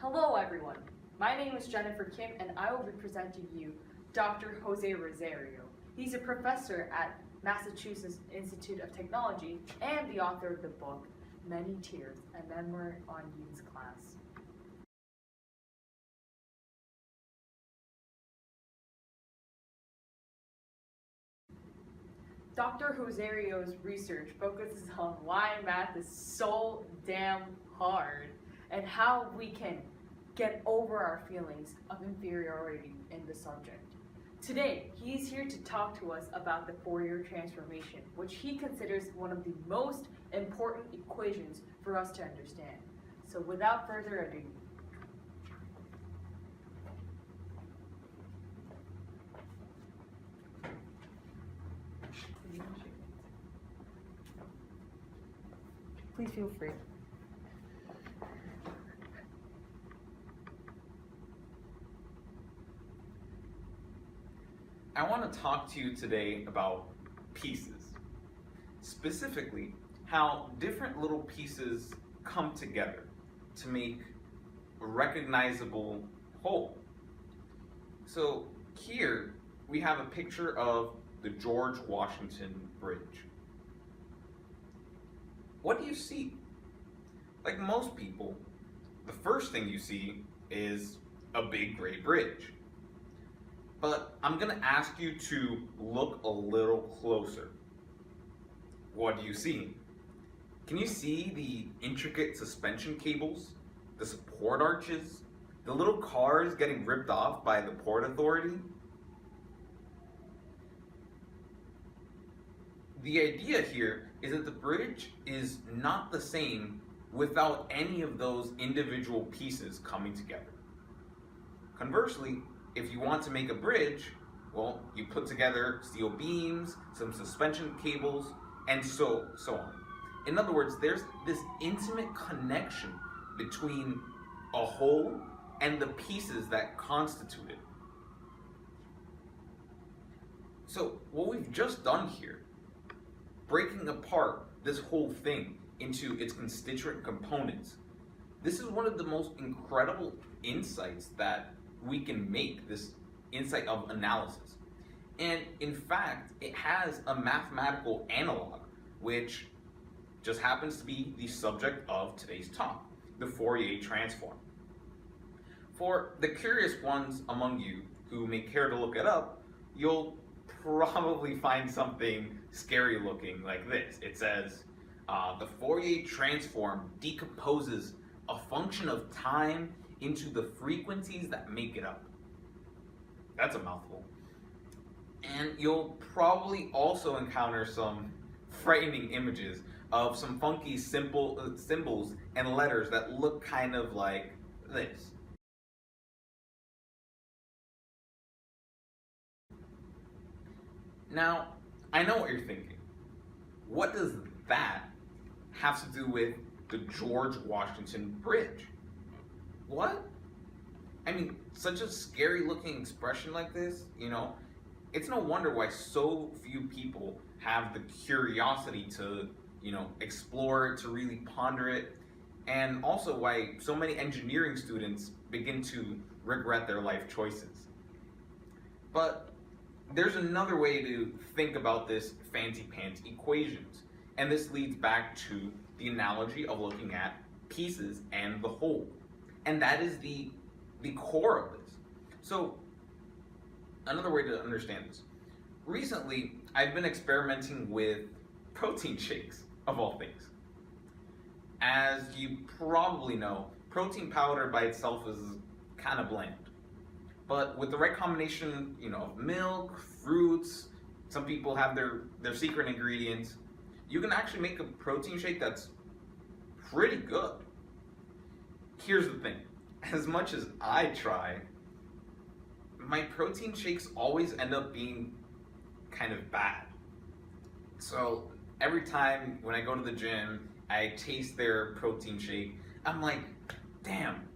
Hello everyone, my name is Jennifer Kim and I will be presenting you Dr. Jose Rosario. He's a professor at Massachusetts Institute of Technology and the author of the book Many Tears, a Memoir on Youth Class. Dr. Rosario's research focuses on why math is so damn hard and how we can get over our feelings of inferiority in the subject. Today, he's here to talk to us about the Fourier transformation, which he considers one of the most important equations for us to understand. So without further ado, please feel free. I want to talk to you today about pieces. Specifically, how different little pieces come together to make a recognizable whole. So here we have a picture of the George Washington Bridge. What do you see? Like most people, the first thing you see is a big gray bridge. But I'm going to ask you to look a little closer. What do you see? Can you see the intricate suspension cables, the support arches, the little cars getting ripped off by the Port Authority? The idea here is that the bridge is not the same without any of those individual pieces coming together. Conversely, if you want to make a bridge, well, you put together steel beams, some suspension cables, and so on. In other words, there's this intimate connection between a whole and the pieces that constitute it. So what we've just done here, breaking apart this whole thing into its constituent components, this is one of the most incredible insights that we can make, this insight of analysis. And in fact, it has a mathematical analog, which just happens to be the subject of today's talk, the Fourier transform. For the curious ones among you who may care to look it up, you'll probably find something scary looking like this. It says, the Fourier transform decomposes a function of time into the frequencies that make it up. That's a mouthful. And you'll probably also encounter some frightening images of some funky symbols and letters that look kind of like this. Now, I know what you're thinking. What does that have to do with the George Washington Bridge? What? I mean, such a scary looking expression like this, it's no wonder why so few people have the curiosity to, explore it, to really ponder it, and also why so many engineering students begin to regret their life choices. But there's another way to think about this fancy pants equations, and this leads back to the analogy of looking at pieces and the whole. And that is the core of this. So another way to understand this. Recently, I've been experimenting with protein shakes, of all things. As you probably know, protein powder by itself is kind of bland. But with the right combination, of milk, fruits, some people have their secret ingredients, you can actually make a protein shake that's pretty good. Here's the thing, as much as I try, my protein shakes always end up being kind of bad. So every time when I go to the gym, I taste their protein shake, I'm like, damn,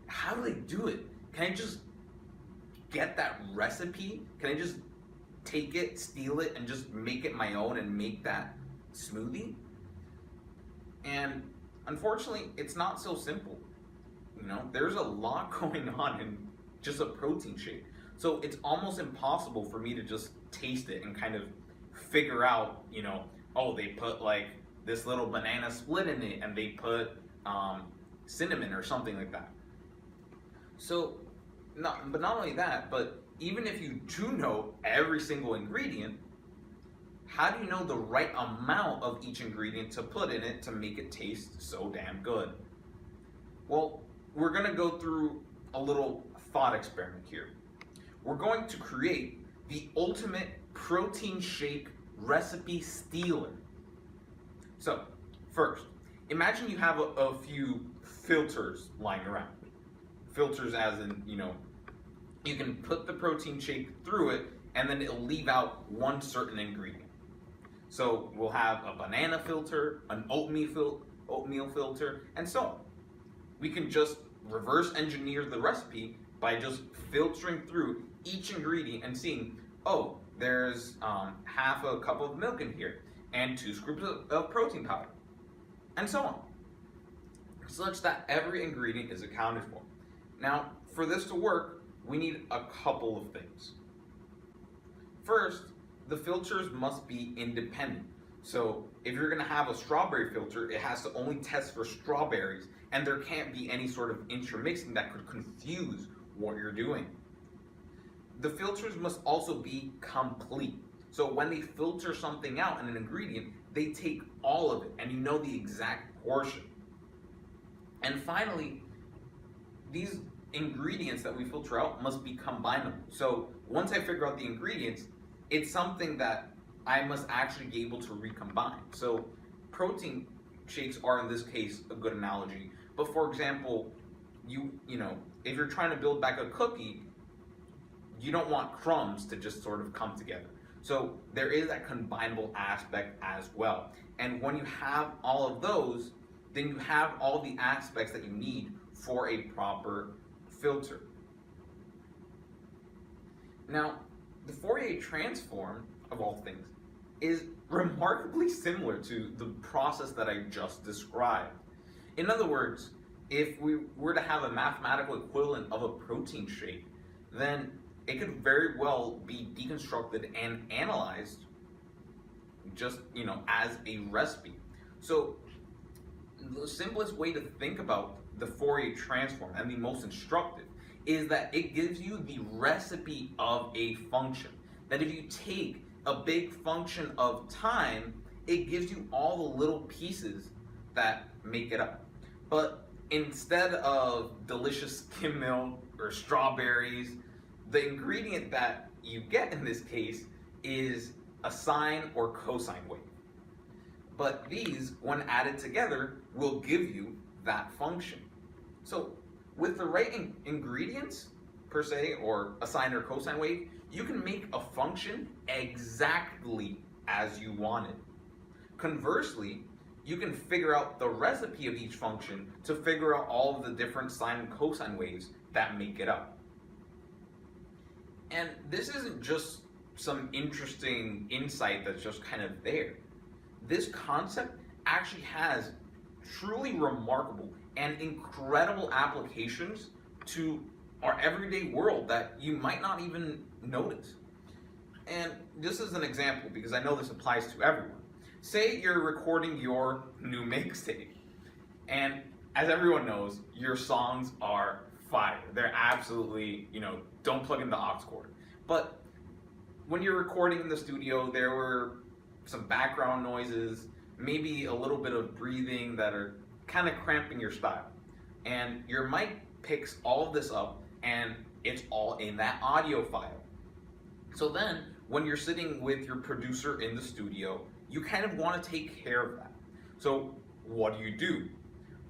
how do they do it? Can I just get that recipe? Can I just take it, steal it, and just make it my own and make that smoothie? And unfortunately, it's not so simple. there's a lot going on in just a protein shake. So it's almost impossible for me to just taste it and kind of figure out, oh, they put like this little banana split in it and they put cinnamon or something like that. So, not only that, but even if you do know every single ingredient, how do you know the right amount of each ingredient to put in it to make it taste so damn good? Well, we're gonna go through a little thought experiment here. We're going to create the ultimate protein shake recipe stealer. So, first, imagine you have a few filters lying around. Filters as in, you can put the protein shake through it and then it'll leave out one certain ingredient. So we'll have a banana filter, an oatmeal filter, and so on. We can just reverse engineer the recipe by just filtering through each ingredient and seeing, oh, there's half a cup of milk in here and 2 scoops of protein powder, and so on, such that every ingredient is accounted for. Now, for this to work, we need a couple of things. First, the filters must be independent. So if you're gonna have a strawberry filter, it has to only test for strawberries, and there can't be any sort of intermixing that could confuse what you're doing. The filters must also be complete. So when they filter something out in an ingredient, they take all of it, and you know the exact portion. And finally, these ingredients that we filter out must be combinable. So once I figure out the ingredients, it's something that I must actually be able to recombine. So protein shakes are in this case a good analogy. But for example, if you're trying to build back a cookie, you don't want crumbs to just sort of come together. So there is that combinable aspect as well. And when you have all of those, then you have all the aspects that you need for a proper filter. Now, the Fourier transform, of all things, is remarkably similar to the process that I just described. In other words, if we were to have a mathematical equivalent of a protein shake, then it could very well be deconstructed and analyzed just, as a recipe. So the simplest way to think about the Fourier transform, and the most instructive, is that it gives you the recipe of a function. That if you take a big function of time, it gives you all the little pieces that make it up. But instead of delicious skim milk or strawberries, the ingredient that you get in this case is a sine or cosine wave. But these, when added together, will give you that function. So with the right ingredients, per se, or a sine or cosine wave, you can make a function exactly as you want it. Conversely, you can figure out the recipe of each function to figure out all of the different sine and cosine waves that make it up. And this isn't just some interesting insight that's just kind of there. This concept actually has truly remarkable and incredible applications to our everyday world that you might not even notice. And this is an example because I know this applies to everyone. Say you're recording your new mixtape, and as everyone knows, your songs are fire. They're absolutely, don't plug in the aux cord. But when you're recording in the studio, there were some background noises, maybe a little bit of breathing that are kind of cramping your style. And your mic picks all of this up, and it's all in that audio file. So then, when you're sitting with your producer in the studio, you kind of want to take care of that. So what do?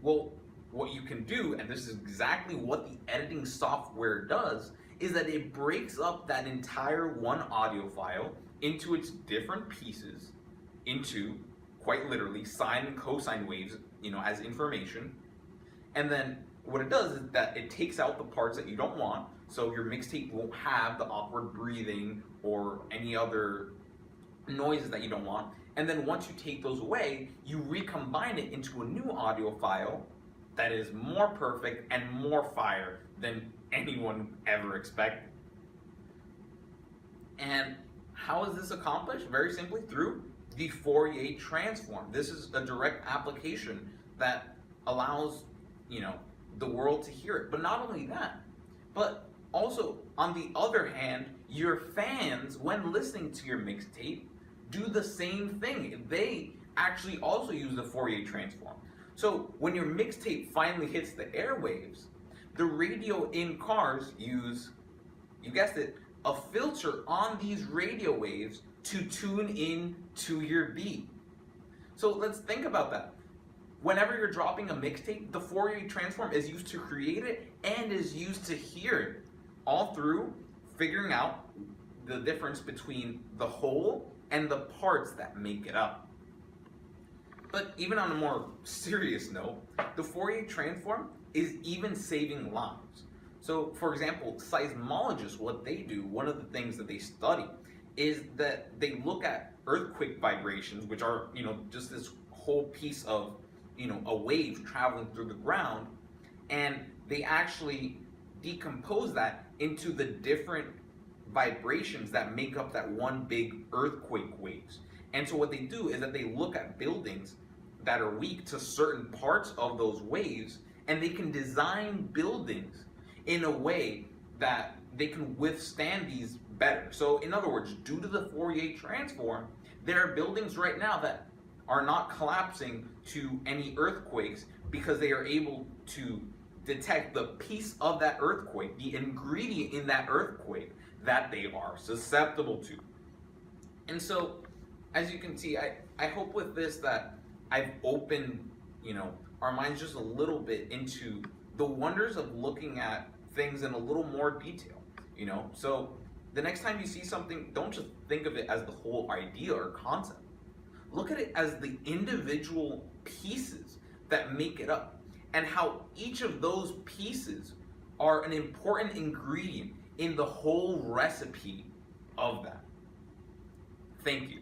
Well, what you can do, and this is exactly what the editing software does, is that it breaks up that entire one audio file into its different pieces, into, quite literally, sine and cosine waves, as information. And then what it does is that it takes out the parts that you don't want, so your mixtape won't have the awkward breathing or any other noises that you don't want. And then once you take those away, you recombine it into a new audio file that is more perfect and more fire than anyone ever expected. And how is this accomplished? Very simply through the Fourier transform. This is a direct application that allows, the world to hear it. But not only that, but also on the other hand, your fans, when listening to your mixtape, do the same thing. They actually also use the Fourier transform. So when your mixtape finally hits the airwaves, the radio in cars use, you guessed it, a filter on these radio waves to tune in to your beat. So let's think about that. Whenever you're dropping a mixtape, the Fourier transform is used to create it and is used to hear it, all through figuring out the difference between the whole and the parts that make it up. But even on a more serious note, the Fourier transform is even saving lives. So, for example, seismologists, what they do, one of the things that they study, is that they look at earthquake vibrations, which are, just this whole piece of, a wave traveling through the ground, and they actually decompose that into the different vibrations that make up that one big earthquake waves. And so what they do is that they look at buildings that are weak to certain parts of those waves, and they can design buildings in a way that they can withstand these better. So in other words, due to the Fourier transform, there are buildings right now that are not collapsing to any earthquakes because they are able to detect the piece of that earthquake, the ingredient in that earthquake that they are susceptible to. And so, as you can see, I hope with this that I've opened, our minds just a little bit into the wonders of looking at things in a little more detail, So the next time you see something, don't just think of it as the whole idea or concept. Look at it as the individual pieces that make it up, and how each of those pieces are an important ingredient in the whole recipe of that. Thank you.